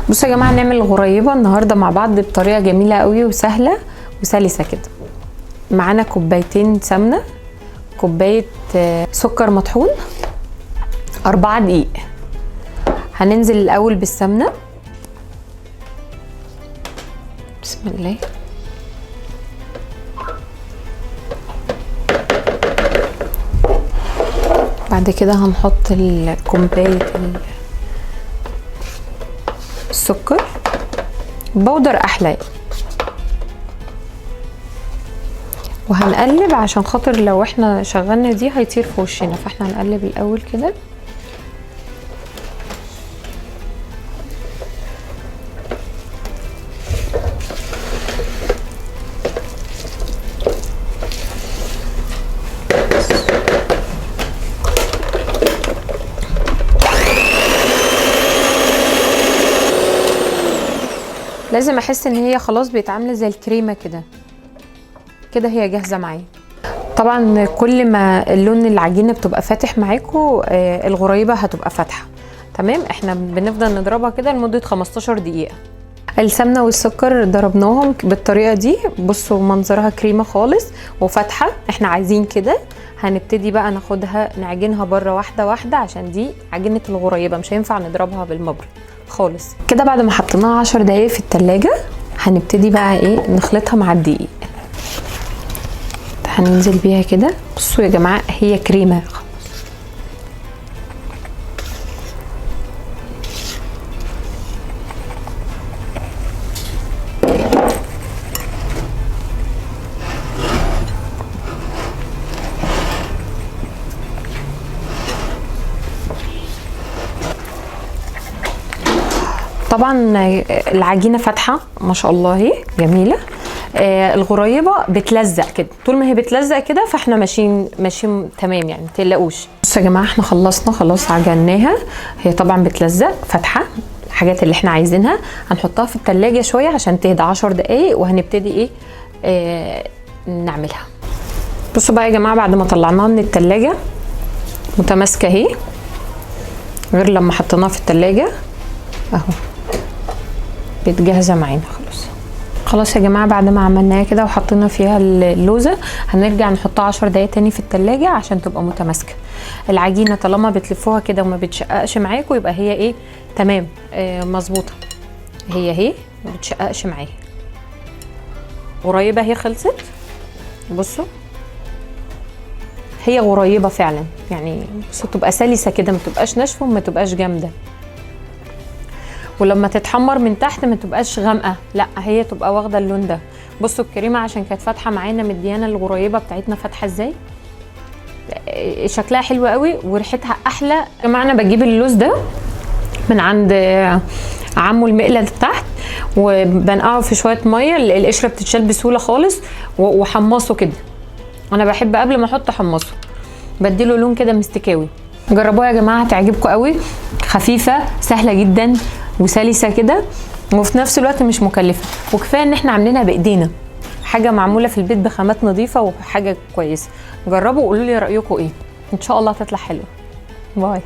بصوا يا جماعه، نعمل الغريبه النهارده مع بعض بطريقه جميله قوي وسهله وسلسه كده. معانا كوبايتين سمنه، كوبايه سكر مطحون، 4 دقيق. هننزل الاول بالسمنه، بسم الله. بعد كده هنحط كوبايه السكر، بودر احلى، وهنقلب عشان خاطر لو احنا شغلنا دي هيطير في وشنا، فاحنا هنقلب الاول كده. لازم احس ان هي خلاص بقت عامله زي الكريمه كده كده، هي جاهزه معايا. طبعا كل ما اللون العجينه بتبقى فاتح معاكم الغريبه هتبقى فاتحه. تمام، احنا بنفضل نضربها كده لمده 15 دقيقه. السمنه والسكر ضربناهم بالطريقه دي، بصوا منظرها كريمه خالص وفاتحه، احنا عايزين كده. هنبتدي بقى ناخدها نعجنها بره واحده واحده، عشان دي عجينه الغريبه مش هينفع نضربها بالمبرد خالص كده. بعد ما حطيناها 10 دقايق في التلاجة هنبتدي بقى ايه نخلطها مع الدقيق. هننزل بيها كده، بصوا يا جماعه هي كريمه خلاص. طبعا العجينه فاتحه ما شاء الله، اهي جميله. الغريبه بتلزق كده، طول ما هي بتلزق كده فاحنا ماشيين تمام يعني، متقلقوش. بصوا يا جماعه احنا خلصنا خلاص، عجناها. هي طبعا بتلزق فاتحه، الحاجات اللي احنا عايزينها هنحطها في التلاجة شويه عشان تهدى 10 دقايق، وهنبتدي نعملها. بصوا بقى يا جماعه، بعد ما طلعناها من التلاجة متماسكه اهي، غير لما حطيناها في التلاجة اهو بقت جاهزه معانا خلاص. خلاص يا جماعه، بعد ما عملناها كده وحطينا فيها اللوزه، هنرجع نحطها 10 دقايق تاني في التلاجة عشان تبقى متماسكه. العجينه طالما بتلفوها كده وما بتشققش معاكم يبقى هي ايه تمام، مظبوطه. هي اهي ما بتشققش معاها. غريبه هي خلصت. بصوا هي غريبه فعلا يعني، بصوا تبقى سلسه كده، ما تبقاش ناشفه وما تبقاش جامده، ولما تتحمر من تحت ما تبقاش غامقه، لا هي تبقى واخده اللون ده. بصوا الكريمه عشان كانت فاتحه معانا مديانا الغريبه بتاعتنا فاتحه ازاي، شكلها حلو قوي وريحتها احلى. يا جماعه انا بجيب اللوز ده من عند عمو المقلة تحت، وبنقعه في شويه ميه، القشره بتتشال بسهوله خالص، وحمصه كده. انا بحب قبل ما احط حمصه، بديله لون كده مستكاوي. جربوها يا جماعه هتعجبكم قوي، خفيفه سهله جدا وسلسه كده، وفي نفس الوقت مش مكلفه، وكفايه ان احنا عاملينها بايدينا، حاجه معموله في البيت بخامات نظيفه وحاجه كويسه. جربوا وقولوا لي رايكم ايه، ان شاء الله هتطلع حلوه. باي.